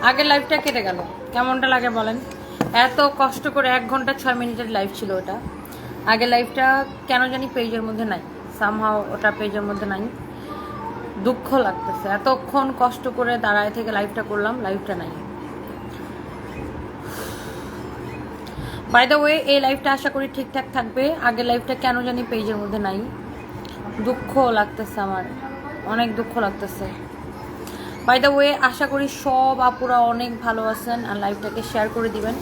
আগের লাইফটা কেটে গেল, কেমনটা লাগে বলেন? এত কষ্ট করে 1 ঘন্টা 6 মিনিটের লাইফ ছিল ওটা। আগের লাইফটা কেন জানি পেজের মধ্যে নাই, সামহাও ওটা পেজের মধ্যে নাই। দুঃখ লাগতেছে, এতক্ষণ কষ্ট করে দাঁড়ায় থেকে লাইফটা করলাম, লাইফটা নাই। বাই দ্য ওয়ে, এই লাইফটা আশা করি ঠিকঠাক থাকবে। আগের লাইফটা কেন জানি পেজের মধ্যে নাই, দুঃখ লাগতেছে আমার, অনেক দুঃখ লাগতেছে। বাই দ্য ওয়ে, আশা করি সব আপুরা অনেক ভালো আছেন আর লাইভটাকে শেয়ার করে দিবেন।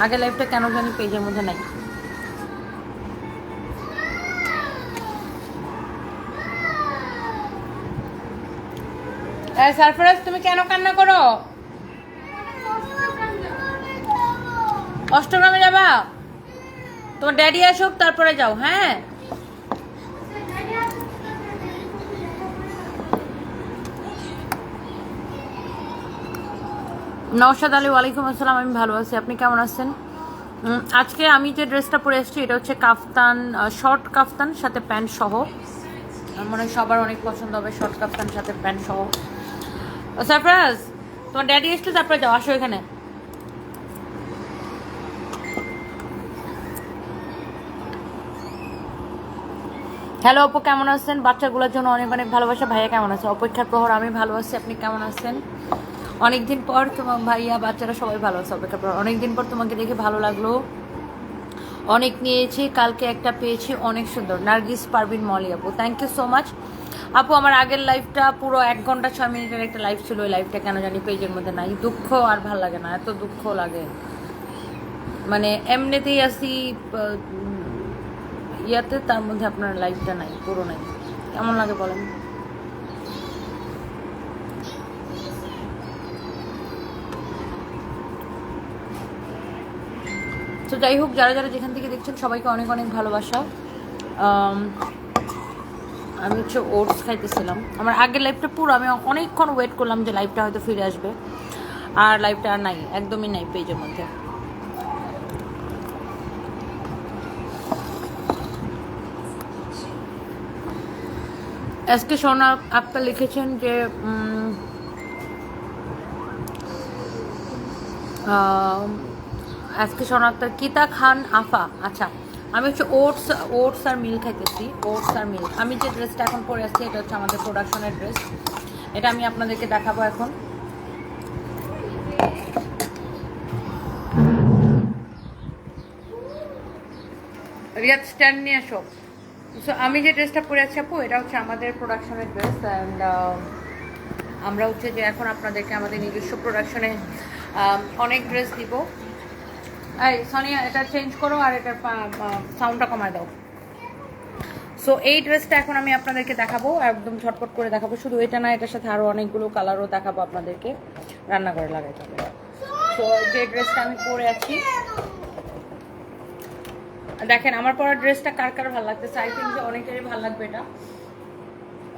আগের লাইভটা কেন জানি পেজের মধ্যে নাই। সারফরাজ, তুমি কেন কান্না করো? অষ্টগ্রামে যাবা? তোমার ড্যাডি আসুক তারপরে যাও। হ্যাঁ, নওশাদ আলী, ওয়ালাইকুম আসসালাম। আমি ভালো আছি, আপনি কেমন আছেন? আজকে আমি যে ড্রেসটা পরে এসেছি এটা হচ্ছে কাফতান, শর্ট কাফতান সাথে প্যান্ট সহ। মনে হয় সবার অনেক পছন্দ হবে, শর্ট কাফতান সাথে প্যান্ট সহ। সারফরাজ, তোমার ড্যাডি এসছে তারপরে যাও, আসো এখানে। হ্যালো আপু, কেমন আছেন? বাচ্চাগুলোর জন্য অনেক অনেক ভালোবাসা। ভাইয়া কেমন আছে? অপেক্ষার প্রহর, আমি ভালো আছি, আপনি কেমন আছেন? অনেকদিন পর তোমার ভাইয়া বাচ্চারা সবাই ভালো আছে। অপেক্ষার প্রহর, অনেকদিন পর তোমাকে দেখে ভালো লাগলো। অনেক নিয়েছি, কালকে একটা পেয়েছি, অনেক সুন্দর। নার্গিস পারভিন মলি আপু, থ্যাংক ইউ সো মাচ আপু। আমার আগের লাইফটা পুরো 1 ঘন্টা 6 মিনিটের একটা লাইফ ছিল, ওই লাইফটা কেন জানি পেজের মধ্যে নাই। দুঃখ আর ভাল লাগে না, এত দুঃখ লাগে। মানে এমনিতেই আসি ইয়াতে, তার মধ্যে আপনার লাইফটা নাই, পুরো নাই। কেমন লাগে বলেন? তো যাই হোক, যারা যারা যেখান থেকে দেখছেন সবাইকে অনেক অনেক ভালোবাসা। আমি হচ্ছে ওটস খাইতেছিলাম। আমার আগের লাইফটা পুরো আমি অনেকক্ষণ ওয়েট করলাম যে লাইফটা হয়তো ফিরে আসবে, আর লাইফটা আর নাই, একদমই নাই পেজের মধ্যে। আজকে সোনা আক্তার লিখেছেন যে আজকে সোনা আক্তার, কিতা খান আফা। আচ্ছা, আমি হচ্ছে ওটস আর মিল খাইতেছি, ওটস আর মিল। আমি যে ড্রেসটা এখন পরে আসছি এটা হচ্ছে আমাদের প্রোডাকশনের ড্রেস, এটা আমি আপনাদেরকে দেখাবো এখন। রিয়াদ, স্ট্যান্ড নিয়ে আসো। সো আমি যে ড্রেসটা পরে আছি আপু, এটা হচ্ছে আমাদের প্রোডাকশনের ড্রেস। অ্যান্ড আমরা হচ্ছে যে এখন আপনাদেরকে আমাদের নিজস্ব প্রোডাকশনে অনেক ড্রেস দিব। এই সোনিয়া, এটা চেঞ্জ করো আর এটার সাউন্ডটা কমায় দাও। সো এই ড্রেসটা এখন আমি আপনাদেরকে দেখাবো, একদম ঝটপট করে দেখাবো। শুধু এটা না, এটার সাথে আরও অনেকগুলো কালারও দেখাবো আপনাদেরকে, রান্নাঘরে লাগাইতে হবে। সো যে ড্রেসটা আমি পরে আছি, দেখেন আমার পরা ড্রেসটা কার কার ভালো লাগতেছে। আই থিঙ্ক যে অনেকেরই ভালো লাগবে, এটা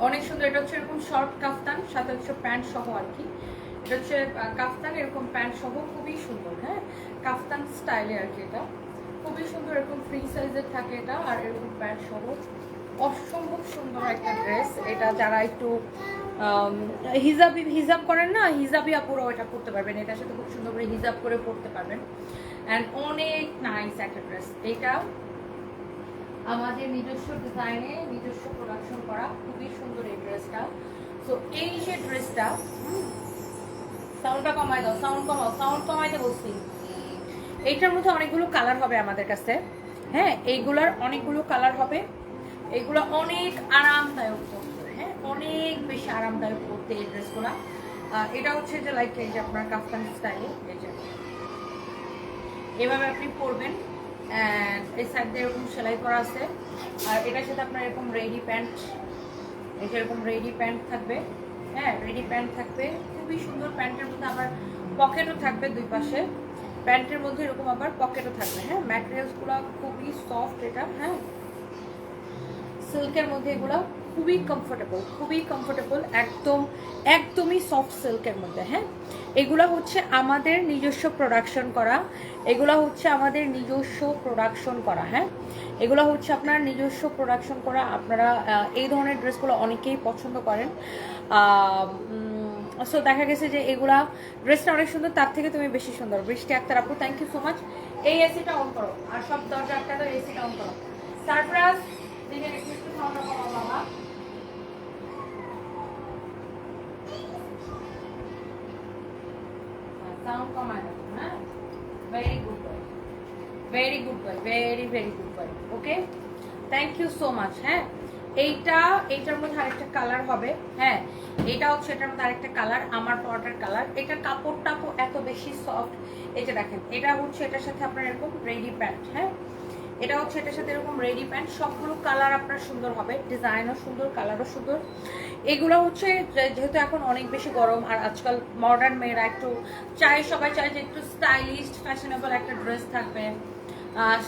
অনেক সুন্দর। এটা হচ্ছে এরকম শর্ট কাফতান, সাথে হচ্ছে প্যান্ট সহ আর কি। এটা হচ্ছে কাফতান, এরকম প্যান্ট সহ, খুবই সুন্দর। হ্যাঁ, কাফতান স্টাইলে আর কি, এটা খুবই সুন্দর। এরকম ফ্রি সাইজের থাকে এটা, আর এরকম প্যান্ট সহ অসম্ভব সুন্দর একটা ড্রেস। এটা যারা একটু হিজাব করেন না, হিজাবি আপুরা এটা পরতে পারবেন, এটার সাথে খুব সুন্দর করে হিজাব করে পরতে পারবেন। অ্যান্ড অনেক নাইস একটা ড্রেস। এটা আমাদের নিজস্ব ডিজাইনে, নিজস্ব প্রোডাকশন করা, খুবই সুন্দর এই ড্রেসটা। সো এই যে ড্রেসটা, সাউন্ডটা কমাই দাও, সাউন্ড কমাও, সাউন্ড কমাইতে বলছি। এইটার মধ্যে অনেকগুলো কালার হবে আমাদের কাছে। হ্যাঁ, এইগুলার অনেকগুলো কালার হবে। এগুলো অনেক আরামদায়ক পরতে, হ্যাঁ অনেক বেশি আরামদায়ক পরতে এই ড্রেসগুলো। এটা হচ্ছে যে লাইক এই যে আপনার কাফতান স্টাইলে, এই যে এভাবে আপনি পরবেন। অ্যান্ড এই সাইড দিয়ে এরকম সেলাই করা আছে। আর এটার সাথে আপনার এরকম রেডি প্যান্ট, এই যে এরকম রেডি প্যান্ট থাকবে। হ্যাঁ, রেডি প্যান্ট থাকবে, খুবই সুন্দর। প্যান্টের মধ্যে আবার পকেটও থাকবে দুই পাশে, প্যান্টের মধ্যে এরকম আবার পকেটও থাকবে। হ্যাঁ, ম্যাটেরিয়ালসগুলো খুবই সফট এটা। হ্যাঁ, সিল্কের মধ্যে এগুলো খুবই কমফোর্টেবল, খুবই কমফোর্টেবল, একদমই সফট সিল্কের মধ্যে। হ্যাঁ, এগুলো হচ্ছে আমাদের নিজস্ব প্রোডাকশন করা, এগুলো হচ্ছে আমাদের নিজস্ব প্রোডাকশন করা। হ্যাঁ, এগুলো হচ্ছে আপনার নিজস্ব প্রোডাকশন করা। আপনারা এই ধরনের ড্রেসগুলো অনেকেই পছন্দ করেন। সো দেখা গেছে যে এগুলা ড্রেসটা অনেক সুন্দর, তার থেকে তুমি বেশি সুন্দর। বৃষ্টি আক্তার আপু, থ্যাংক ইউ সো মাচ। এই এসিটা অন করো, আর সব দরজা একটা তো এসিটা অন করো। সারপ্রাইজ দিকে একটু সাউন্ড কমাও বাবা। সাউন্ড কমায় দাও, হ্যাঁ। Very good boy, very good boy, very very good boy. Okay, thank you so much. হ্যাঁ, এইটার মধ্যে আরেকটা কালার হবে। হ্যাঁ, এটা হচ্ছে এটার মধ্যে আরেকটা কালার, আমার পরাটার কালার। এটার কাপড়টা এত বেশি সফট। এই যে দেখেন, এটা হচ্ছে এটার সাথে আপনার এরকম রেডি প্যান্ট। হ্যাঁ, এটা হচ্ছে এটার সাথে এরকম রেডি প্যান্ট। সবগুলো কালার আপনার সুন্দর হবে, ডিজাইনও সুন্দর, কালারও সুন্দর। এগুলো হচ্ছে যেহেতু এখন অনেক বেশি গরম, আর আজকাল মডার্ন মেয়েরা একটু সবাই চায় যে একটু স্টাইলিশ ফ্যাশনেবল একটা ড্রেস থাকবে।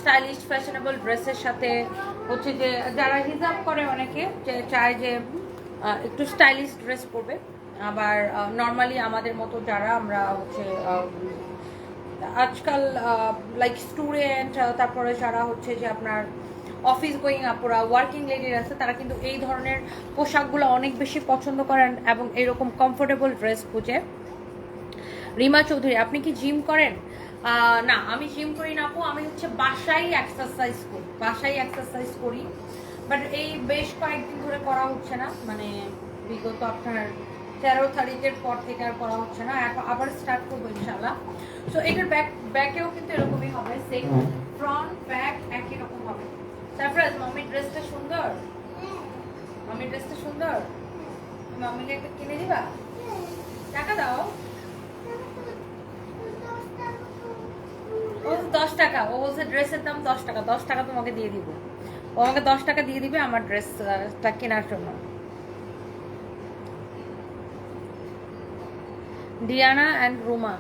স্টাইলিশ ফ্যাশনেবল ড্রেসের সাথে হচ্ছে যে যারা হিজাব করে অনেকে যে চায় যে একটু স্টাইলিশ ড্রেস পরবে। আবার নর্মালি আমাদের মতো যারা আমরা হচ্ছে আজকাল লাইক স্টুডেন্ট, তারপরে যারা হচ্ছে যে আপনার অফিস গোয়িং আপুরা, ওয়ার্কিং লেডির আছে, তারা কিন্তু এই ধরনের পোশাকগুলো অনেক বেশি পছন্দ করেন এবং এরকম কমফোর্টেবল ড্রেস খুঁজে। রিমা চৌধুরী, আপনি কি জিম করেন? না, আমি জিম করি না আপু, আমি হচ্ছে বাসায় এক্সারসাইজ করি। বাট এই বেশ কয়েকদিন ধরে করা হচ্ছে না, মানে বিগত আপনার 13 তারিখের পর থেকে আর করা হচ্ছে না। এখন আবার স্টার্ট করবো ইনশাল্লাহ। সো এটার ব্যাকেও কিন্তু এরকমই হবে, সেম ফ্রন্ট ব্যাক একই রকম হবে। সারপ্রাইজ, মাম্মির ড্রেসটা সুন্দর, মাম্মির ড্রেসটা সুন্দর। মাম্মিকে একটা কিনে দিবা? টাকা দাও। ও 10 টাকা, ও বলছে ড্রেসের দাম 10 টাকা। 10 টাকা তোমাকে দিয়ে দিব, ও আমাকে 10 টাকা দিয়ে দিবে আমার ড্রেসটা কেনার জন্য। ডিয়ানা অ্যান্ড রুমা,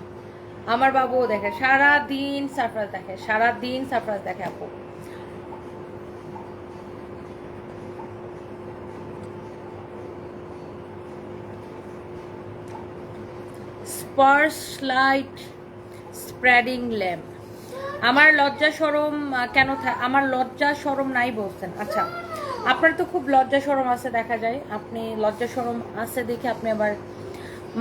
আমার বাবুও দেখে সারাদিন সারপ্রাইজ দেখে, সারাদিন সারপ্রাইজ দেখে আপু। স্পার্শলাইট স্প্রেডিং ল্যাম্প। আমার লজ্জা শরম কেন? আমার লজ্জা শরম নাই বলছেন? আচ্ছা, আপনার তো খুব লজ্জা শরম আছে দেখা যায়। আপনি লজ্জা শরম আছে দেখে আপনি আবার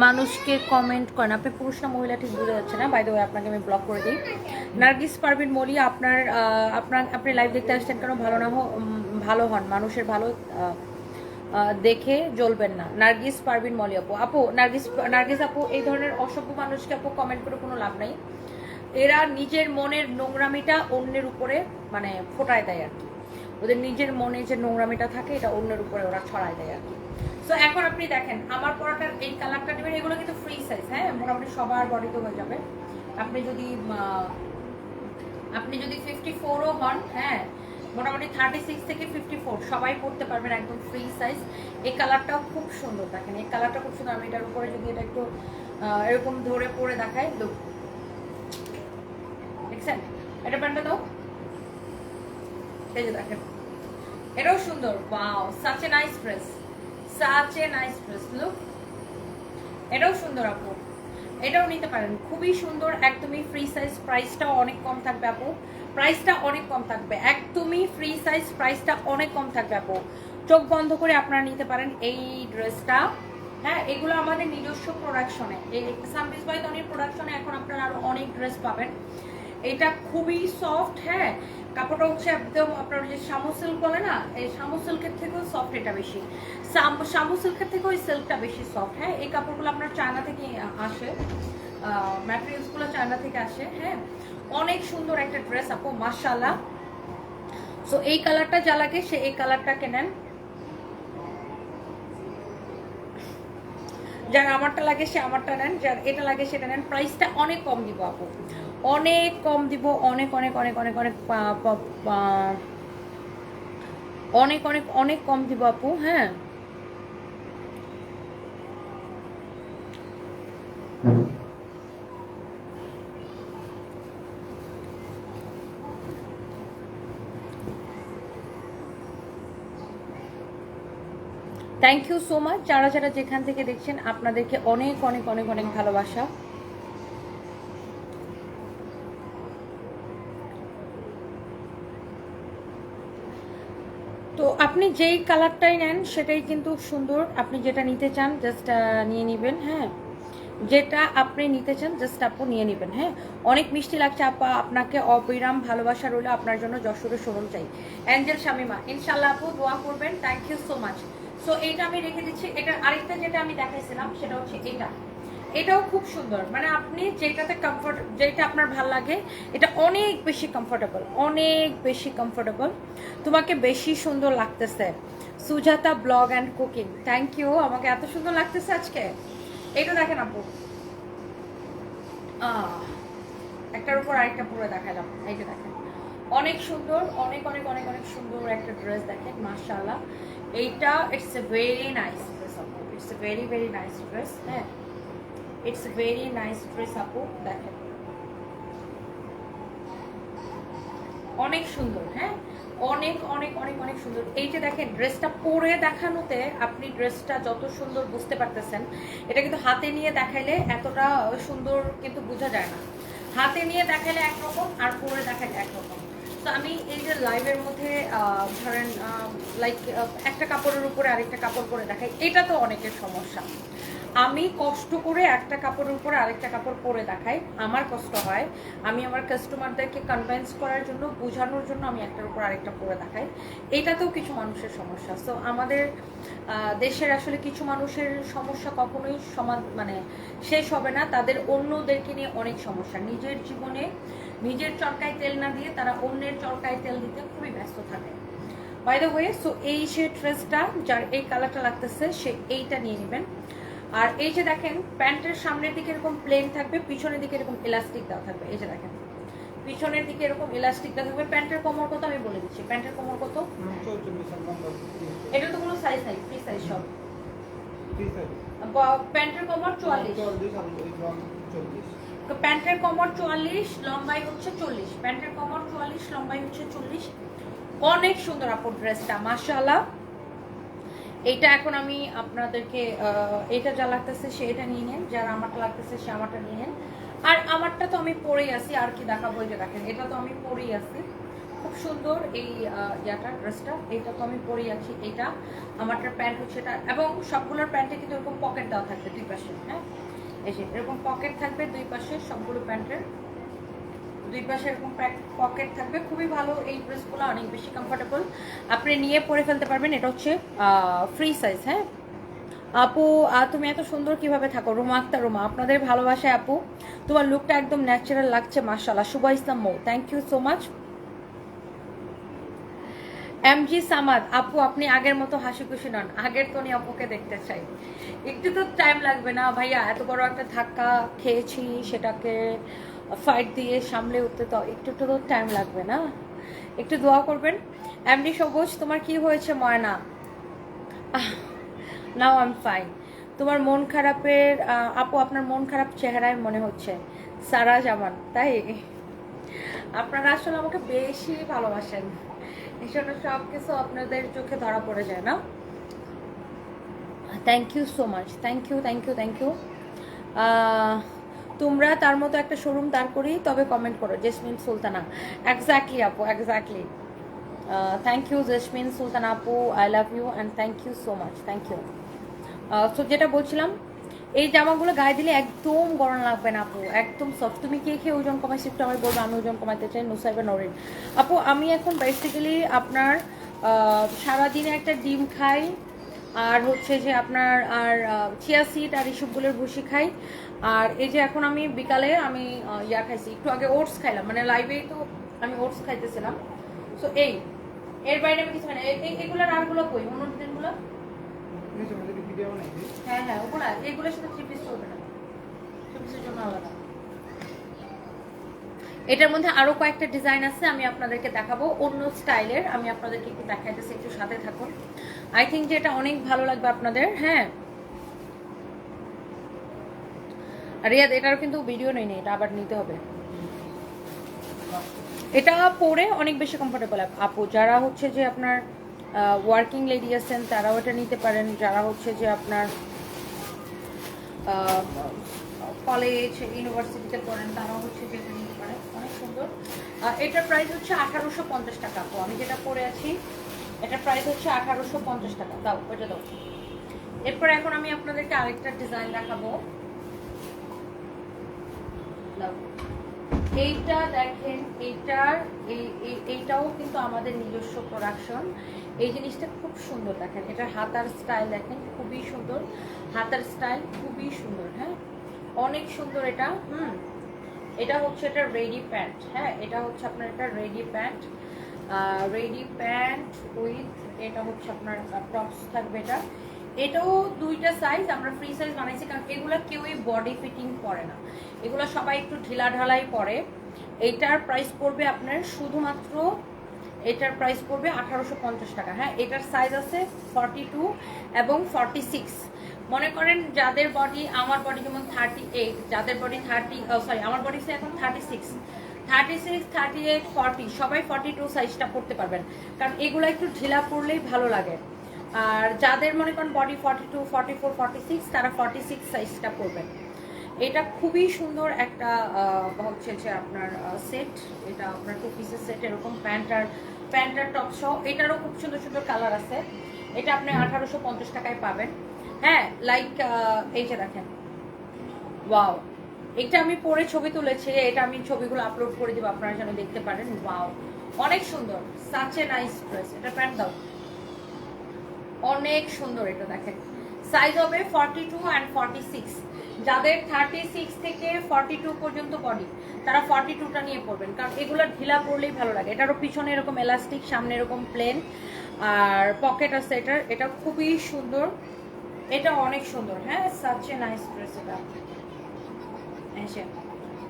মানুষকে কমেন্ট করেন। আপনি পুরুষ না মহিলা ঠিক বুঝে যাচ্ছে না। বাই দ্য ওয়ে, আপনাকে আমি ব্লক করে দিই। নার্গিস পারভিন মলি, আপনি লাইভ দেখতে আসছেন কেন? ভালো হন, মানুষের ভালো দেখে জ্বলবেন না। নার্গিস পারভিন মলি আপু, নার্গিস আপু, এই ধরনের অসভ্য মানুষকে আপু কমেন্ট করে কোনো লাভ নাই। এরা নিজের মনের নোংরামিটা অন্যের উপরে মানে ফোটায় দেয় আর কি। ওদের নিজের মনে যে নোংরামিটা থাকে এটা অন্যের উপরে ওরা ছড়ায় দেয় আর কি। সো এখন আপনি দেখেন আমার পরাটার এই কালারটা নেবেন। এগুলো কিন্তু ফ্রি সাইজ, হ্যাঁ, মোটামুটি সবার বডিতে হয়ে যাবে। আপনি যদি 54ও হন, হ্যাঁ, মোটামুটি 36 থেকে 54 সবাই পরতে পারবেন, একদম ফ্রি সাইজ। এই কালারটাও খুব সুন্দর, দেখেন এই কালারটা খুব সুন্দর। আমি এটার উপরে যদি এটা একটু এরকম ধরে পরে দেখাই, লুক, দেখছেন? এটা প্যান্টটা দাও, এই যে দেখেন, এটাও সুন্দর। Wow, such a nice dress, such a nice dress. Look, এটাও সুন্দর আপু, এটাও নিতে পারেন, খুবই সুন্দর, একদমই ফ্রি সাইজ। প্রাইসটাও অনেক কম থাকবে আপু, প্রাইসটা অনেক কম থাকবে, একদমই ফ্রি সাইজ, প্রাইসটা অনেক কম থাকবে আপু। চোখ বন্ধ করে আপনারা নিতে পারেন এই ড্রেসটা। হ্যাঁ, এগুলো আমাদের নিজস্ব প্রোডাকশনে, এই সামবিজ বাই তনির প্রোডাকশনে এখন আপনারা আরো অনেক ড্রেস পাবেন। এটা খুবই সফট। হ্যাঁ, কাপড়টা হচ্ছে একদম আপনার যে শামু সিল্ক বলে না, এই শামু সিল্কের থেকেও সফট এটা বেশি। শামু সিল্কের থেকেও ওই সিল্কটা বেশি সফট। হ্যাঁ, এই কাপড়গুলো আপনার চায়না থেকে আসে, ম্যাটেরিয়ালসগুলো চায়না থেকে আসে। হ্যাঁ, অনেক সুন্দর একটা ড্রেস আপু, মাশাআল্লাহ। সো এই কালারটা যা লাগে সে এই কালারটা কেনেন, যার আমারটা লাগে সে আমারটা নেন, যার এটা লাগে সেটা নেন। প্রাইসটা অনেক কম দিব আপু, অনেক কম দিব, অনেক অনেক অনেক অনেক অনেক অনেক অনেক অনেক কম দিব আপু। হ্যাঁ, থ্যাংক ইউ সো মাচ। যারা যারা যেখান থেকে দেখছেন আপনাদেরকে অনেক অনেক অনেক অনেক ভালোবাসা। তো আপনি যেই কালারটাই নেন সেটাই কিন্তু সুন্দর, আপনি যেটা নিতে চান জাস্ট নিয়ে নেবেন। হ্যাঁ, যেটা আপনি নিতে চান জাস্ট আপু নিয়ে নেবেন। হ্যাঁ, অনেক মিষ্টি লাগছে আপা, আপনাকে অবিরাম ভালোবাসা রইল, আপনার জন্য যশোরের শোরুম চাই। অ্যাঞ্জেল শামিমা, ইনশাল্লাহ আপু দোয়া করবেন। Thank you so much. So এইটা আমি রেখে দিচ্ছি। এটার আরেকটা যেটা আমি দেখাইছিলাম সেটা হচ্ছে এটা, এটাও খুব সুন্দর, মানে আপনি যেটাতে কমফর্ট, যেটা আপনার ভাল লাগে, এটা অনেক বেশি কমফোর্টেবল, অনেক বেশি কমফোর্টেবল, তোমাকে বেশি সুন্দর লাগতেছে। Sujata blog and cooking, thank you, আমাকে এত সুন্দর লাগতেছে আজকে। এটা দেখেন আপু, একটার উপর আরেকটা পুরো দেখালাম, এইটা দেখেন অনেক সুন্দর, অনেক অনেক অনেক অনেক সুন্দর একটা ড্রেস দেখেন, মাশাআল্লাহ। এইটা it's a very nice dress আপু, it's a very very nice dress. হ্যাঁ, it's a very nice dress আপু, দেখেন অনেক সুন্দর। হ্যাঁ, অনেক অনেক অনেক অনেক সুন্দর। এই যে দেখেন ড্রেসটা পরে দেখানোতে আপনি ড্রেসটা যত সুন্দর বুঝতে পারতেছেন, এটা কিন্তু হাতে নিয়ে দেখাইলে এতটা সুন্দর কিন্তু বোঝা যায় না। হাতে নিয়ে দেখাইলে একরকম আর পরে দেখাইলে একরকম। তো আমি এই যে লাইভের মধ্যে ধরেন লাইক একটা কাপড়ের উপরে আরেকটা কাপড় পরে দেখাই, এটা তো অনেকের সমস্যা। আমি কষ্ট করে একটা কাপড়ের উপরে আরেকটা কাপড় পরে দেখাই, আমার কষ্ট হয়। আমি আমার কাস্টমারদেরকে কনভিন্স করার জন্য, বোঝানোর জন্য আমি একটার উপর আরেকটা পরে দেখাই। এটাতেও কিছু মানুষের সমস্যা। সো আমাদের দেশের আসলে কিছু মানুষের সমস্যা কখনোই মানে শেষ হবে না। তাদের অন্যদেরকে নিয়ে অনেক সমস্যা, নিজের জীবনে নিজের চরকায় তেল না দিয়ে তারা অন্যের চরকায় তেল দিতে খুবই ব্যস্ত থাকে। বাই দ্য ওয়ে, সো এই যে ড্রেসটা যার এই কালারটা লাগতেছে সে এইটা নিয়ে নেবেন। আর এই যে দেখেন প্যান্টের সামনের দিকে এরকম প্লেন থাকবে, পিছনের দিকে এরকম ইলাস্টিক দেওয়া থাকবে। এই যে দেখেন পিছনের দিকে এরকম ইলাস্টিক দেওয়া থাকবে। প্যান্টের কোমর কত আমি বলে দিচ্ছি, প্যান্টের কোমর কত, এটা তো কোনো সাইজ নাই, ফ্রি সাইজ সব। প্যান্টের কোমর 44, প্যান্টের কোমর 44, লম্বাই হচ্ছে 40, প্যান্টের কোমর 44, লম্বাই হচ্ছে 40। অনেক সুন্দর আপু ড্রেসটা, মাশাআল্লাহ। এইটা এখন আমি আপনাদেরকে এটা যা লাগতেছে সে এটা নিয়ে নেন, যার আমারটা লাগতেছে সে আমারটা নিয়ে নেন। আর আমারটা তো আমি পরেই আছি, আর কি দেখাবো। এই যে দেখেন এটা তো আমি পরেই আছি, খুব সুন্দর এই ইয়াটা ড্রেসটা, এটা তো আমি পরেই আছি। এটা আমারটার প্যান্ট হচ্ছে এটা, এবং সবগুলোর প্যান্টে কিন্তু এরকম পকেট দেওয়া থাকবে দুই পাশে। হ্যাঁ, এই যে এরকম পকেট থাকবে দুই পাশে, সবগুলো প্যান্টের দুই পাশে এরকম পকেট থাকবে। খুবই ভালো এই ড্রেসগুলো, অনেক বেশি কমফোর্টেবল, আপনি নিয়ে পরে ফেলতে পারবেন। এটা হচ্ছে ফ্রি সাইজ। হ্যাঁ আপু, তুমি এত সুন্দর কিভাবে থাকো? রুমা আক্তার রুমা, আপনাদের ভালোবাসায় আপু, তোমার লুকটা একদম ন্যাচারাল লাগছে, মাশাআল্লাহ। Shuva Islam Mou, thank you so much. MG Samad আপু, আপনি আগের মতো হাসি খুশি নন, আগের তনি আপুকে দেখতে চাই। একটু তো টাইম লাগবে না ভাইয়া, এত বড় একটা ধাক্কা খেয়েছি, সেটাকে ফাইট দিয়ে সামলে উঠতে তো একটু তো টাইম লাগবে না? একটু দোয়া করবেন। এমডি সবুজ, তোমার কি হয়েছে Moyna? Now I am fine. তোমার মন খারাপের আপু, আপনার মন খারাপ চেহারায় মনে হচ্ছে। সারা জামান, তাই? আপনারা আসলে আমাকে বেশি ভালোবাসেন, এই জন্য সব কিছু আপনাদের চোখে ধরা পড়ে যায় না? Thank you so much, thank you thank you thank you. তোমরা তার মতো একটা শোরুম দাঁড় করি তবে কমেন্ট করো, জেসমিন সুলতানা। এক্স্যাক্টলি আপু, exactly. Thank you Jesmin Sultana আপু, I love you and thank you so much, thank you. তো যেটা বলছিলাম, এই জামাগুলো গায়ে দিলে একদম গরম লাগবে না আপু, একদম সফট। তুমি কে খেয়ে ওজন কমাইছি একটু আমি বলবো, আমি ওজন কমাইতে চাই। নুসাইবা নরিন আপু, আমি এখন বেসিক্যালি আপনার সারাদিনে একটা ডিম খাই, আর হচ্ছে যে আপনার আর চিয়া সিড আর এইসবগুলোর ভুসি খাই। আর এই যে এখন আমি বিকালে আমি ইয়া খাইছি, একটু আগে ওটস খাইলাম, মানে লাইভেই তো আমি ওটস খাইতেছিলাম। সো এই এর বাইরে আমি কিছু খাই না। এগুলোর আরগুলো কই, অন্য দিনগুলো? হ্যাঁ হ্যাঁ, ওগুলা এগুলোর সাথে থ্রি পিস চলবে না, থ্রি পিসের জন্য আলাদা। এটার মধ্যে আরো কয়েকটা ডিজাইন আছে, আমি আপনাদেরকে দেখাবো অন্য স্টাইলের, আমি আপনাদেরকে একটু দেখাইতেছি, একটু সাথে থাকুন। আই থিঙ্ক যে এটা অনেক ভালো লাগবে আপনাদের। হ্যাঁ রিয়াদ, এটার কিন্তু ভিডিও নেই, এটা আবার নিতে হবে। এটা পরে অনেক বেশি কমফোর্টেবল আপু, যারা হচ্ছে যে আপনার ওয়ার্কিং লেডি আছেন তারাও এটা নিতে পারেন, যারা হচ্ছে যে আপনার কলেজ ইউনিভার্সিটিতে পড়েন তারাও হচ্ছে যে এটা নিতে পারেন, অনেক সুন্দর। এটার প্রাইস হচ্ছে 1850 টাকা আপু। আমি যেটা পরে আছি এটা প্রাইস হচ্ছে 1850 টাকা। দাও ওইটা দাও। এরপর এখন আমি আপনাদেরকে আরেকটা ডিজাইন দেখাবো। দাও, এইটা দেখেন, এইটাও কিন্তু আমাদের নিজস্ব প্রোডাকশন। এই জিনিসটা খুব সুন্দর, দেখেন এটা হাতার স্টাইল, দেখেন খুবই সুন্দর হাতার স্টাইল, খুবই সুন্দর। হ্যাঁ, অনেক সুন্দর এটা। এটা হচ্ছে এটা রেডি প্যান্ট। হ্যাঁ, এটা হচ্ছে আপনার এটা ready pant, ready pant with এটা হচ্ছে আপনার টপস থাকবে। এটাও দুইটা সাইজ, আমরা ফ্রি সাইজ বানাইছি, কারণ এগুলো কেউই বডি ফিটিং পরে না, এগুলো সবাই একটু ঢিলা ঢালাই পরে। এইটার প্রাইস পড়বে আপনার শুধুমাত্র, এটার প্রাইস পড়বে 1850 টাকা। হ্যাঁ, এটার সাইজ আছে 42 এবং 46। মনে করেন যাদের বডি, আমার বডি যেমন 38, যাদের বডি আমার বডি এখন 36, 38, 40, সবাই 42 সাইজটা পড়তে পারবেন, কারণ এগুলো একটু ঢিলা পড়লেই ভালো লাগে। আর যাদের মনে করেন বডি 42, 44, 46, তারা 46 সাইজটা পরবেন। এটা খুবই সুন্দর একটা হচ্ছে যে আপনার সেট, এটা আপনার 2 পিসের সেট, এরকম প্যান্টার টপ সহ। এটারও খুব সুন্দর সুন্দর কালার আছে। এটা আপনি 1850 টাকায় পাবেন। হ্যাঁ, লাইক এই যে দেখেন, ওয়াও, এটা আমি পরে ছবি তুলেছি, এটা আমি ছবিগুলো আপলোড করে দিব আপনারা যেন দেখতে পারেন। ওয়াও, অনেক সুন্দর, সাচ এ নাইস ড্রেস। এটা প্যান্ট দাও, অনেক সুন্দর। এটা দেখেন সাইজ হবে 42 অ্যান্ড 46। যাদের 36 থেকে 42 পর্যন্ত বডি, তারা 42টা নিয়ে পড়বেন, কারণ এগুলো ঢিলা পড়লেই ভালো লাগে। এটারও পিছনে এরকম এলাস্টিক, সামনে এরকম প্লেন, আর পকেট আছে এটার। এটা খুবই সুন্দর, এটা অনেক সুন্দর। হ্যাঁ, সাচ এ নাইস ড্রেস। এটা এসে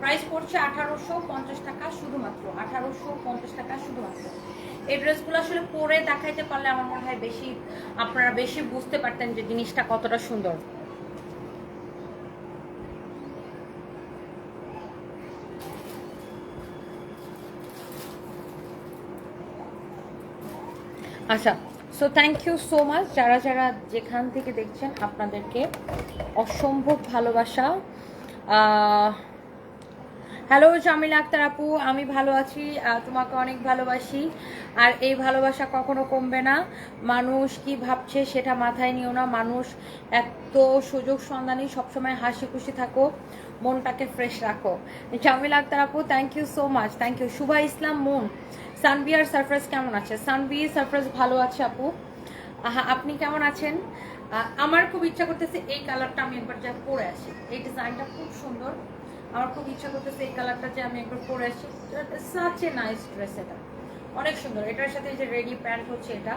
প্রাইস পড়ছে 1850 টাকা শুধুমাত্র, 1850 টাকা শুধুমাত্র। এই ড্রেসগুলো আসলে পরে দেখাইতে পারলে আমার মনে হয় বেশি, আপনারা বেশি বুঝতে পারতেন যে জিনিসটা কতটা সুন্দর। আচ্ছা, so thank you so much যারা যারা যেখান থেকে দেখছেন, আপনাদেরকে অসম্ভব ভালোবাসা। হ্যালো জামিলা আক্তার আপু, আমি ভালো আছি, তোমাকে অনেক ভালোবাসি। আর এই ভালোবাসা কখনো কমবে না। মানুষ কি ভাবছে সেটা মাথায় নিও না, মানুষ এত সুযোগ সন্ধানী, সবসময় হাসি খুশি থাকো, মনটাকে ফ্রেশ রাখো। জামিলা আক্তার আপু, thank you so much, thank you. Shuva Islam Mun, Sanvi আর সারফরাজ কেমন আছে? সানভি সারফরাজ ভালো আছে আপু, আপনি কেমন আছেন? আমার খুব ইচ্ছা করতেছে এই কালারটা আমি একবার যা পরে আসি, এই ডিজাইনটা খুব সুন্দর। আমার খুব ইচ্ছা করতেছে এই কালারটা যে আমি একবার পরে আসি। সাচ এ নাইস ড্রেস, এটা অনেক সুন্দর। এটার সাথে যে রেডি প্যান্ট হচ্ছে এটা।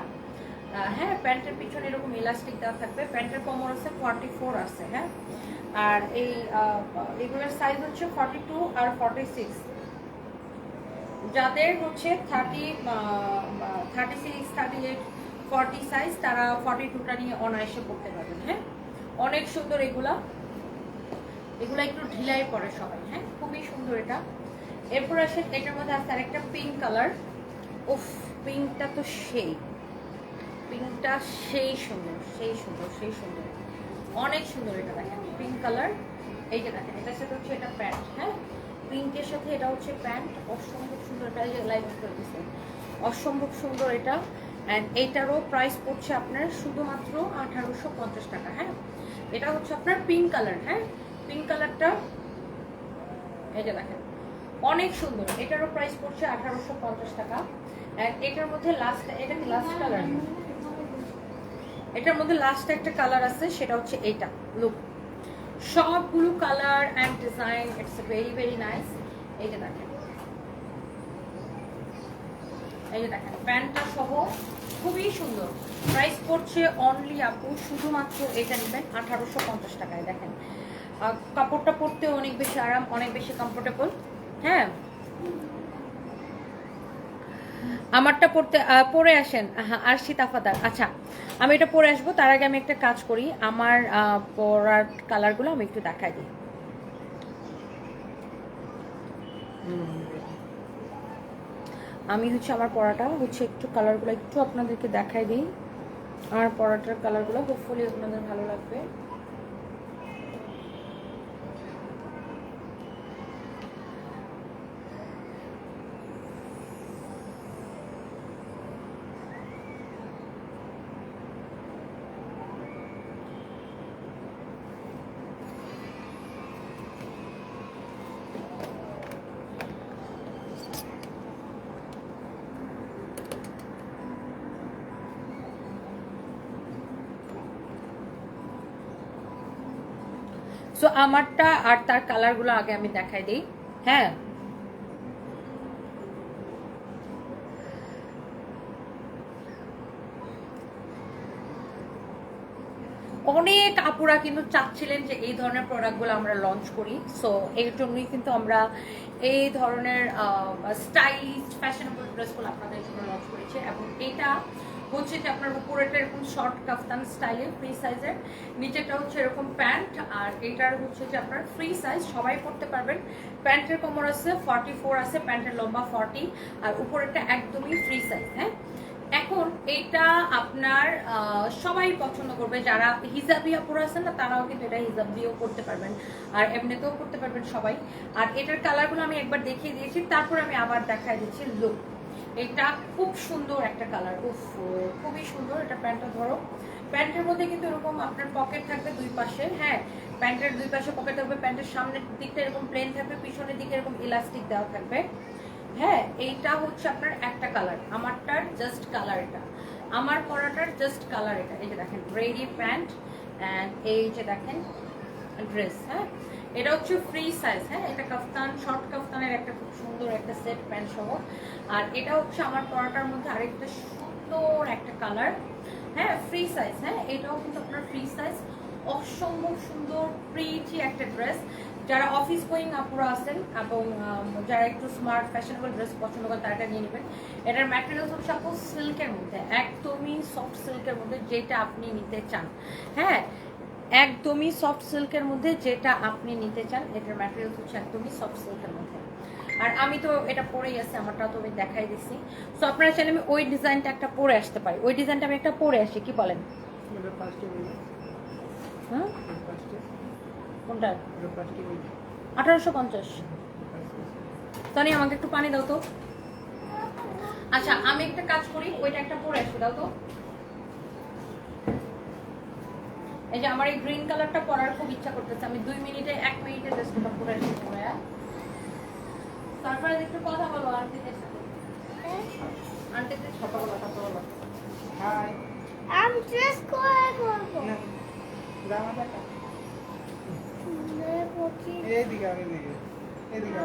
হ্যাঁ, প্যান্টের পিছনে এরকম ইলাস্টিক দেওয়া থাকবে। প্যান্টের কমর আছে 44 আছে। হ্যাঁ, আর এই এগুলোর সাইজ হচ্ছে 42 আর 46। যাদের হচ্ছে 36, 38, 40 সাইজ, তারা 42টা নিয়ে অনায়াসে পড়তে পারবেন। হ্যাঁ, অনেক সুন্দর এগুলা, এগুলো একটু ঢিলাই পড়ে সবাই। হ্যাঁ, খুবই সুন্দর এটা। এরপর আসে এটার মধ্যে আছে আরেকটা পিঙ্ক কালার। উফ, পিঙ্কটা তো সেই, পিঙ্কটা সেই সুন্দর, সেই সুন্দর, সেই সুন্দর, অনেক সুন্দর। এটা দেখেন পিঙ্ক কালার, এই যে দেখেন এটার সাথে হচ্ছে এটা প্যান্ট। হ্যাঁ, পিঙ্কের সাথে এটা হচ্ছে প্যান্ট, অসম্ভব সুন্দর। এটা যে লাইভ করে দিচ্ছে, অসম্ভব সুন্দর এটা। অ্যান্ড এইটারও প্রাইস পড়ছে আপনার শুধুমাত্র 1850 টাকা। হ্যাঁ, এটা হচ্ছে আপনার পিঙ্ক কালার। হ্যাঁ, পিঙ্ক কালারটা এই যে দেখেন অনেক সুন্দর। এটারও প্রাইস পড়ছে 1850 টাকা। এটার মধ্যে লাস্ট, এটা কি লাস্ট কালার? এটার মধ্যে লাস্ট একটা কালার আছে, সেটা হচ্ছে এইটা। লুক, সবগুলো colour and design, it's very very nice. এই যে দেখেন, এই যে দেখেন প্যান্টটা সহ খুবই সুন্দর। প্রাইস পড়ছে অনলি আপু শুধুমাত্র এটা নেবেন 1850 টাকায়। দেখেন কাপড়টা পরতে অনেক বেশি আরাম, অনেক বেশি কমফোর্টেবল। হ্যাঁ, আমারটা পরে আসেন আর সীতাফাদার। আচ্ছা, আমি এটা পরে আসবো, তার আগে আমি একটা কাজ করি, আমার পরার কালারগুলো আমি একটু দেখাই দিই। আমি হচ্ছে আমার পরাটা হচ্ছে একটু কালারগুলো একটু আপনাদেরকে দেখাই দিই। আমার পরাটার কালারগুলো হোপফুলি আপনাদের ভালো লাগবে। সো আমারটা আর তার কালারগুলো আগে আমি দেখাই দিই। হ্যাঁ, অনেক আপুরা কিন্তু চাচ্ছিলেন যে এই ধরনের প্রোডাক্টগুলো আমরা লঞ্চ করি। সো এর জন্যই কিন্তু আমরা এই ধরনের স্টাইলিশ ফ্যাশনেবল ড্রেসগুলো আপনাদের জন্য লঞ্চ করেছি। এবং এটা হচ্ছে যে আপনার উপরেটা এরকম শর্ট কাফতান স্টাইলে ফ্রি সাইজের, নিচেটা হচ্ছে এরকম প্যান্ট, আর এটার হচ্ছে যে আপনার ফ্রি সাইজ, সবাই পরতে পারবেন। প্যান্টের কোমর আছে 44 আছে, প্যান্টের লম্বা 40, আর উপরেরটা একদমই ফ্রি সাইজ। হ্যাঁ, এখন এইটা আপনার সবাই পছন্দ করবে, যারা হিজাবি আপুরা আছেন না তারাও কিন্তু এটা হিজাব দিয়েও করতে পারবেন, আর এমনিতেও করতে পারবেন সবাই। আর এটার কালারগুলো আমি একবার দেখিয়ে দিয়েছি, তারপর আমি আবার দেখাই দিচ্ছি। লুক, এটা খুব সুন্দর একটা কালার, উফ খুবই সুন্দর। এটা প্যান্টটা ধরো, প্যান্টের মধ্যে কিন্তু এরকম আপনার পকেট থাকবে দুই পাশে। হ্যাঁ, প্যান্টের দুই পাশে পকেট থাকবে, প্যান্টের সামনের দিকটা এরকম প্লেন থাকবে, পিছনের দিকে এরকম ইলাস্টিক দেওয়া থাকবে। হ্যাঁ, এইটা হচ্ছে আপনার একটা কালার, আমারটার জাস্ট কালার এটা, আমার পরাটার জাস্ট কালার এটা। এই যে দেখেন রেডি প্যান্ট অ্যান্ড এই যে দেখেন ড্রেস। হ্যাঁ, এটা হচ্ছে ফ্রি সাইজ। হ্যাঁ, এটা কাফতান, শর্ট কাফতানের একটা খুব সুন্দর একটা সেট প্যান্ট সহ। আর এটা হচ্ছে আমার পরাটার মধ্যে আরেকটা সুন্দর একটা কালার। হ্যাঁ, ফ্রি সাইজ। হ্যাঁ, এটাও কিন্তু আপনার ফ্রি সাইজ, অসম্ভব সুন্দর প্রিটি একটা ড্রেস। যারা অফিস গোয়িং আপুরা আছেন এবং যারা একটু স্মার্ট ফ্যাশনেবল ড্রেস পছন্দ করেন তারা এটা নিয়ে নেবেন। এটার ম্যাটেরিয়ালস হচ্ছে আপু সিল্কের মধ্যে, একদমই সফট সিল্কের মধ্যে, যেটা আপনি নিতে চান। হ্যাঁ, একদমই সফট সিল্কের মধ্যে যেটা আপনি নিতে চান, এটার ম্যাটেরিয়ালস হচ্ছে একদমই সফট সিল্কের মধ্যে। আর আমি তো এটা পরেই আছি, আমারটা তো আমি দেখাই দিছি। সো আপনারা চাইলে আমি ওই ডিজাইনটা একটা পরে আসতে পারি, ওই ডিজাইনটা আমি একটা পরে আসি, কি বলেন? হ্যাঁ, কোনটা? 1850। তানি আমাকে একটু পানি দাও তো। আচ্ছা, আমি একটা কাজ করি, ওইটা একটা পরে আসি, দাও তো। এই যে আমার এই গ্রিন কালারটা পরার খুব ইচ্ছা করতেছে, আমি 1 মিনিটে জাস্ট ওটা পরে আসি। তারপরে একটু কথা বলো আন্টিদের সাথে। আন্টিদের সাথে কথা বলো। Hi, I'm just going to go. জামা দেখা এইদিকে এদিকে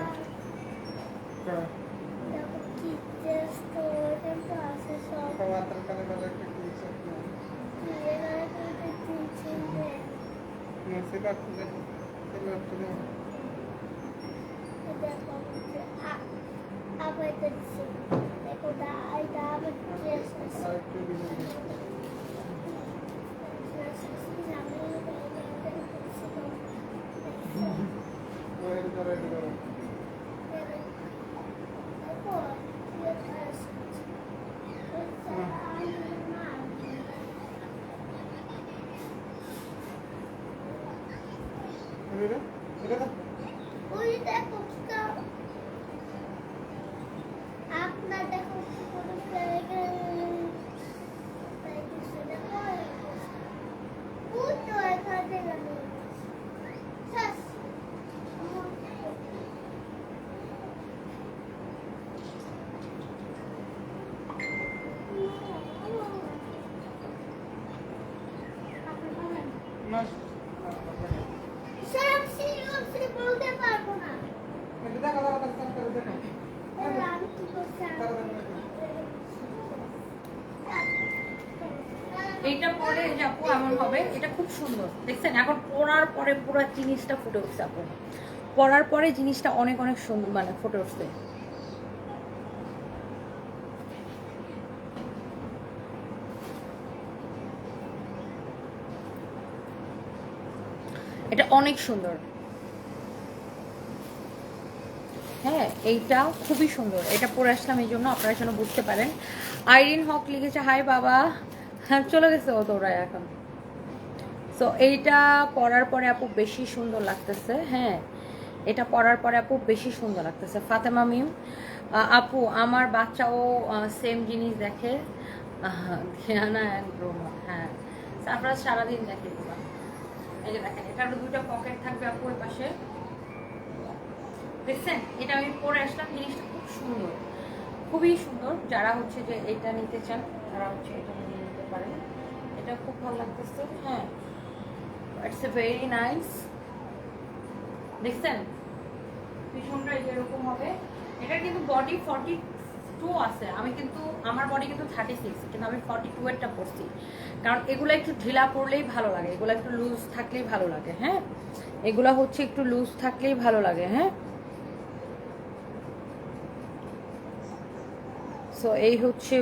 আপনার দেখো বলতে পারবো না। এইটা পরে যাবো এমন হবে, এটা খুব সুন্দর দেখছেন। এখন পরার পরে পুরো জিনিসটা ফুটে উঠছে আপু, পরার পরে জিনিসটা অনেক অনেক সুন্দর মানে ফুটে উঠছে। এটা অনেক সুন্দর। হ্যাঁ, এইটা খুবই সুন্দর, এটা পরে আসলাম এই জন্য, আপনারা যেন বুঝতে পারেন। আইরিন হক লিখেছে হাই বাবা, হ্যাঁ চলে গেছে ও তোরা এখন। সো এইটা পরার পরে আপু বেশি সুন্দর লাগতেছে। হ্যাঁ, এটা পরার পরে আপু বেশি সুন্দর লাগতেছে। ফাতেমা মিম আপু আমার বাচ্চাও সেম জিনিস দেখে, ধিয়ানা অ্যান্ড রোমা। হ্যাঁ, সারপ্রাইজ সারাদিন দেখে এগুলো। এই যে দেখেন, এটার দুইটা পকেট থাকবে আপুর পাশে, দেখছেন? এটা আমি পরে আসলাম, জিনিসটা খুব সুন্দর, খুবই সুন্দর। যারা হচ্ছে যে এটা নিতে চান তারা হচ্ছে এটা নিয়ে নিতে পারেন, এটা খুব ভালো লাগতেছে। হ্যাঁ, ইটস এ ভেরি নাইস। দেখছেন পিছনটা এরকম হবে। এটা কিন্তু বডি 42 আছে, আমি কিন্তু আমার বডি কিন্তু 36, কিন্তু আমি 42 এরটা পরছি, কারণ এগুলো একটু ঢিলা পরলেই ভালো লাগে, এগুলো একটু লুজ থাকলেই ভালো লাগে। হ্যাঁ, এগুলা হচ্ছে একটু লুজ থাকলেই ভালো লাগে। হ্যাঁ, সো এই হচ্ছে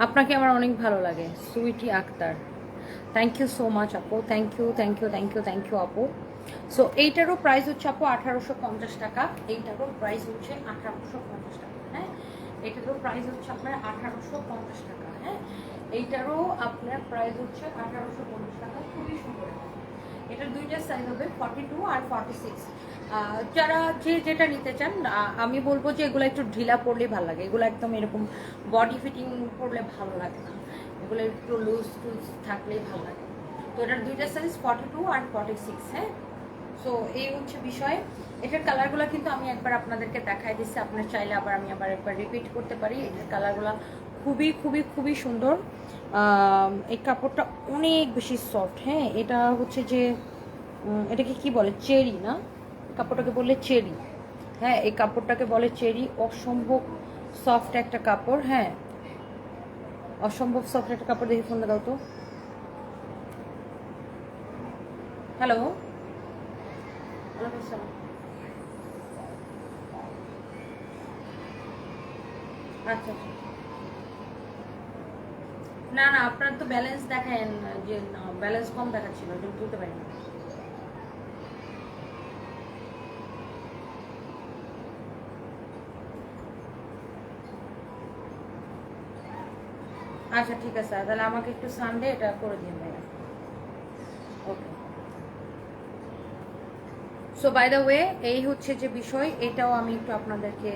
আপনাকে আমার অনেক ভালো লাগে Sweety Akter, thank you so much আপু, thank you thank you thank you thank you আপু। সো এইটারও প্রাইস হচ্ছে আপু 1850 টাকা, এইটারও প্রাইস হচ্ছে 1850 টাকা। হ্যাঁ, এইটারও প্রাইস হচ্ছে আপনার 1850 টাকা। হ্যাঁ, এইটারও আপনার প্রাইস হচ্ছে 1850 টাকা, খুবই সুন্দর। এটার দুইটা সাইজ হবে 42 আর 46। যারা যে যেটা নিতে চান, আমি বলবো যে এগুলো একটু ঢিলা পরলেই ভালো লাগে, এগুলো একদম এরকম বডি ফিটিং পরলে ভালো লাগে না, এগুলো একটু লুজ টুজ থাকলেই ভালো লাগে। তো এটার দুইটা সাইজ 42 আর 46। হ্যাঁ, সো এই হচ্ছে বিষয়। এটার কালারগুলো কিন্তু আমি একবার আপনাদেরকে দেখাই দিচ্ছি, আপনার চাইলে আবার আমি আবার একবার রিপিট করতে পারি। এটার কালারগুলো খুবই খুবই খুবই সুন্দর। এই কাপড়টা অনেক বেশি সফট। হ্যাঁ, এটা হচ্ছে যে এটাকে কি বলে, চেরি না, কাপড়টাকে বললে চেরি। হ্যাঁ, এই কাপড়টাকে বলে চেরি, অসম্ভব সফট একটা কাপড়। হ্যাঁ, অসম্ভব সফট একটা কাপড়। দেখি ফোনটা দাও তো। হ্যালো, আচ্ছা আচ্ছা, না না আপনার তো ব্যালেন্স দেখেন যে ব্যালেন্স কম দেখাচ্ছিল, ওটা তুলতে পারিনি। আচ্ছা ঠিক আছে, তাহলে আমাকে একটু সানডে এটা করে দিন ভাইয়া। ওকে, সো বাই দ্য ওয়ে এই হচ্ছে যে বিষয়, এটাও আমি একটু আপনাদেরকে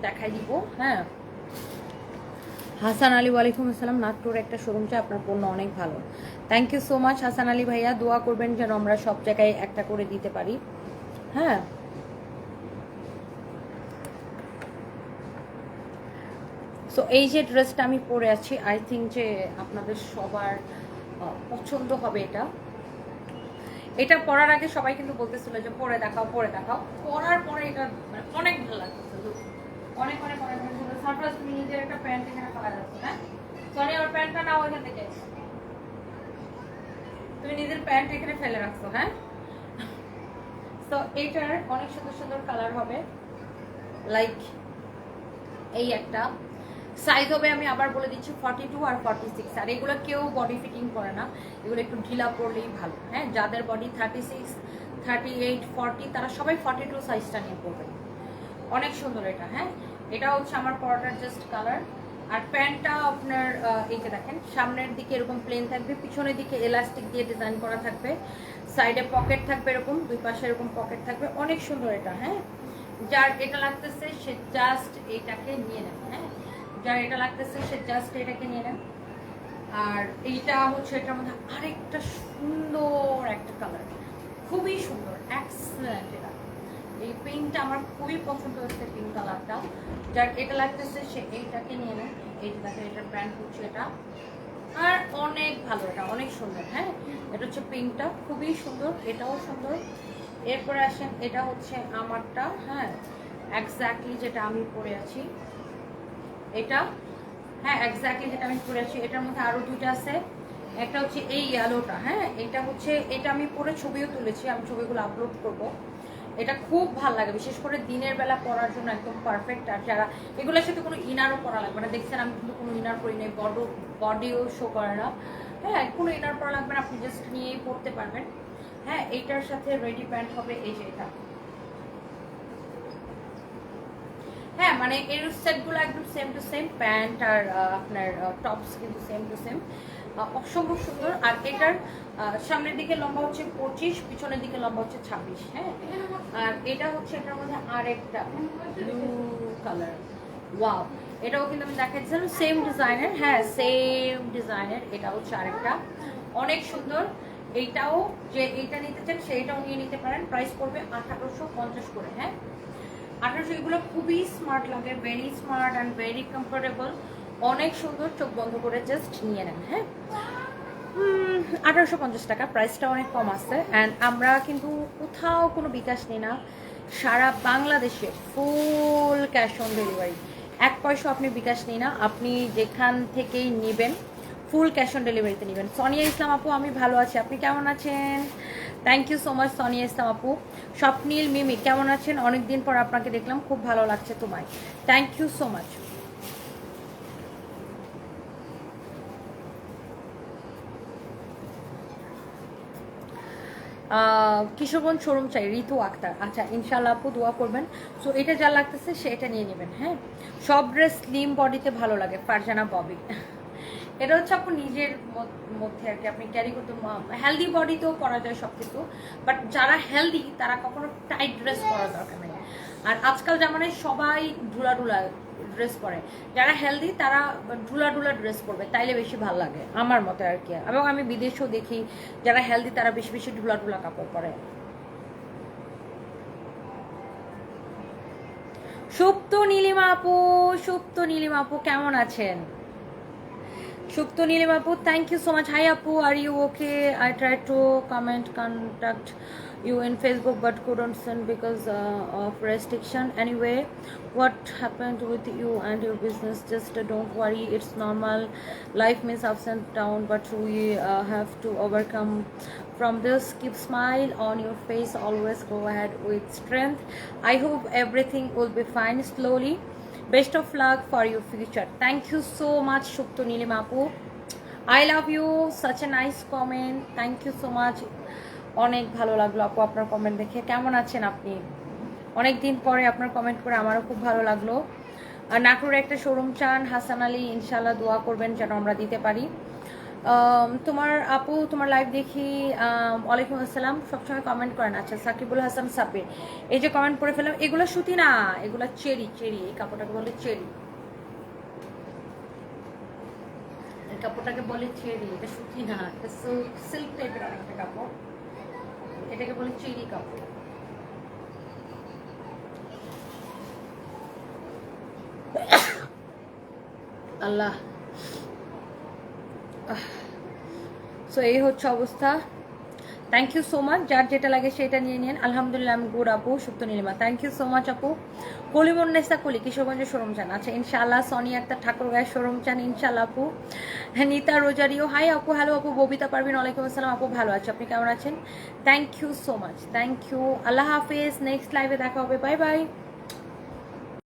দেখাই দিব। হ্যাঁ, হাসান আলী, ওয়ালাইকুম আসসালাম। নাগপুর একটা শোরুম চাই, আপনার পণ্য অনেক ভালো। Thank you so much Hasan Ali ভাইয়া, দোয়া করবেন যেন আমরা সব জায়গায় একটা করে দিতে পারি। হ্যাঁ, সো এই যে ড্রেসটা আমি পরে আছি, আই থিঙ্ক যে আপনাদের সবার পছন্দ হবে এটা। এটা পরার আগে সবাই কিন্তু বলতেছিল যে পরে দেখাও পরে দেখাও, পরার পরে এটা মানে অনেক ভালো লাগতেছে, অনেক অনেক অনেক সুন্দর। সারপ্রাইজ, তুমি নিজের একটা প্যান্ট এখানে পাওয়া যাচ্ছে। হ্যাঁ, সরি আমার প্যান্টটা নাও ওইখান থেকে, তুমি নিজের প্যান্ট এখানে ফেলে রাখছো। হ্যাঁ, তো এইটার অনেক সুন্দর সুন্দর কালার হবে, লাইক এই একটা সাইজ হবে, আমি আবার বলে দিচ্ছি 42 আর 46। আর এগুলো কেউ বডি ফিটিং করে না, এগুলো একটু ঢিলা পড়লেই ভালো। হ্যাঁ, যাদের বডি 36, 38, 40 তারা সবাই 42 সাইজটা নিয়ে পড়বে, অনেক সুন্দর এটা। হ্যাঁ, এটা হচ্ছে আমার পরাটার জাস্ট কালার। আর প্যান্টটা আপনার এই যে দেখেন, সামনের দিকে এরকম প্লেন থাকবে, পিছনের দিকে এলাস্টিক দিয়ে ডিজাইন করা থাকবে, সাইডে পকেট থাকবে এরকম, দুই পাশে এরকম পকেট থাকবে, অনেক সুন্দর এটা। হ্যাঁ, যার এটা লাগতেছে সে জাস্ট এইটাকে নিয়ে নেন। হ্যাঁ, যার এটা লাগতেছে সে জাস্ট এটাকে নিয়ে নেন। আর এইটা হচ্ছে এটার মধ্যে আরেকটা সুন্দর একটা কালার, খুবই সুন্দর, এক্সেলেন্ট। এটা এই পিঙ্কটা আমার খুবই পছন্দ হচ্ছে, পিঙ্ক কালারটা। যার এটা লাগতেছে সে এইটাকে নিয়ে নেন। এই যে দেখেন, এটার ব্র্যান্ড হচ্ছে এটা, আর অনেক ভালো, এটা অনেক সুন্দর। হ্যাঁ, এটা হচ্ছে পিঙ্কটা, খুবই সুন্দর, এটাও সুন্দর। এরপরে আসেন, এটা হচ্ছে আমারটা। হ্যাঁ, এক্স্যাক্টলি যেটা আমি পরে আছি এটা। হ্যাঁ, এক্স্যাক্টলি যেটা আমি পরে আছি, এটার মধ্যে আরো দুইটা আছে। একটা হচ্ছে এই ইয়েলোটা। হ্যাঁ, এটা হচ্ছে, এটা আমি পরে ছবিও তুলেছি, আমি ছবিগুলো আপলোড করব। এটা খুব ভালো লাগে, বিশেষ করে দিনের বেলা পরার জন্য একদম পারফেক্ট। আর যারা এগুলোর সাথে কোনো ইনারও পরা লাগবে না, দেখছেন আমি কিন্তু কোনো ইনার পরি নেই, বডিও শো করে না। হ্যাঁ, কোনো ইনার পরা লাগবে না, আপনি জাস্ট নিয়েই পরতে পারবেন। হ্যাঁ, এইটার সাথে রেডি প্যান্ট হবে এই যে এটা। হ্যাঁ, মানে এর সেটগুলো একদম সেম টু সেম, প্যান্ট আর আপনার টপস কিন্তু সেম টু সেম, অসম্ভব সুন্দর। আর এটার সামনের দিকে লম্বা হচ্ছে 25, পিছনের দিকে লম্বা হচ্ছে 26। হ্যাঁ, আর এটা হচ্ছে এটার মধ্যে আরেকটা ব্লু কালার, ওয়াও, এটাও কিন্তু আমি দেখাচ্ছিলাম সেম ডিজাইনের। হ্যাঁ, সেম ডিজাইনের, এটা হচ্ছে আরেকটা অনেক সুন্দর। এইটাও যে এইটা নিতে চান সেইটাও নিয়ে নিতে পারেন। প্রাইস পড়বে 1850 করে। হ্যাঁ 1800। এগুলো খুবই স্মার্ট লাগে, very smart and very comfortable, অনেক সুন্দর। চোখ বন্ধ করে জাস্ট নিয়ে নেন। হ্যাঁ 1850 টাকা, প্রাইসটা অনেক কম আছে। অ্যান্ড আমরা কিন্তু কোথাও কোনো বিকাশ নিই না, সারা বাংলাদেশে ফুল ক্যাশ অন ডেলিভারি। 1 পয়সা আপনি বিকাশ নিই না, আপনি যেখান থেকেই নেবেন ফুল ক্যাশ অন ডেলিভারিতে নেবেন। সোনিয়া ইসলাম আপু আমি ভালো আছি, আপনি কেমন আছেন? Thank you so much Sonia Islam আপু। স্বপ্নীল মিমি কেমন আছেন? অনেকদিন পর আপনাকে দেখলাম, খুব ভালো লাগছে তোমায়। Thank you so much. Kishoreganj showroom চাই, ঋতু আক্তার। আচ্ছা ইনশাল্লাহ আপু দোয়া করবেন। সো এটা যা লাগতেছে সেটা নিয়ে নেবেন। হ্যাঁ সব ড্রেস স্লিম বডিতে ভালো লাগে, ফারজানা ববি। এটা হচ্ছে আপু নিজের মধ্যে আর কি, আপনি ক্যারি করতে হেলদি বডিতেও পরা যায় সব কিছু, বাট যারা হেলদি তারা কখনো টাইট ড্রেস পরার দরকার নেই। আর আজকাল জামানায় সবাই ঢুলা ঢুলা ড্রেস পরে, যারা হেলদি তারা ঢুলা ঢুলা ড্রেস পরবে, তাইলে বেশি ভালো লাগে আমার মতে আর কি। এবং আমি বিদেশেও দেখি যারা হেলদি তারা বেশি বেশি ঢুলা ঢুলা কাপড় পরে। সুপ্ত নীলিমা আপু, সুপ্ত নীলিমা আপু কেমন আছেন? সুপ্ত নীলিমা আপু thank you so much. Hi আপু, are you okay? I try to comment contact you in Facebook but couldn't send because of restriction. Anyway, what happened with you and your business? Just don't worry, it's normal. Life means ups and downs, but we have to overcome from this. Keep smile on your face, always go ahead with strength. I hope everything will be fine slowly. Best of luck for your future. Thank you so much Shupto Nilima apu. I love you, such a nice comment. Thank you so much. অনেক ভালো লাগলো আপু আপনার comment দেখে। কেমন আছেন আপনি? অনেক দিন পরে আপনার কমেন্ট করে আমারও খুব ভালো লাগলো। আর নাটোরে একটা শোরুম চান হাসান আলী, ইনশাল্লাহ দোয়া করবেন যেন আমরা দিতে পারি। তোমার আপু তোমার লাইভ দেখি। ওয়ালাইকুম আসসালাম, সবসময় কমেন্ট করেন। আচ্ছা সাকিবুল হাসান সাব্বির, এই যে কমেন্ট করে ফেললাম, এগুলো সুতি না, এগুলো চেরি। চেরি এই কাপড়টাকে বলে চেরি, এই কাপড়টাকে বলে চেরি, এটা সুতি না, এটা সিল্ক টাইপের একটা কাপড়, এটাকে বলে চেরি কাপড়। আল্লাহ। সো এই হচ্ছে অবস্থা। থ্যাংক ইউ সো মাচ, যার যেটা লাগে সেটা নিয়ে নিন। আলহামদুলিল্লাহ আমি গুড আপু। Supto Nilima thank you so much আপু। কলিমুন্নেসা কলি কিশোরগঞ্জের শোরুম চান, আচ্ছা ইনশাআল্লাহ। সোনিয়া একটা ঠাকুরগাঁয়ের শোরুম চান, ইনশাআল্লাহ আপু। নিতা রোজারিও হাই আপু, হ্যালো আপু। ববিতা পারভিন ওয়ালাইকুম আসসালাম আপু, ভালো আছি, আপনি কেমন আছেন? Thank you so much, thank you. আল্লাহ হাফিজ, নেক্সট লাইভে দেখা হবে, বাই বাই।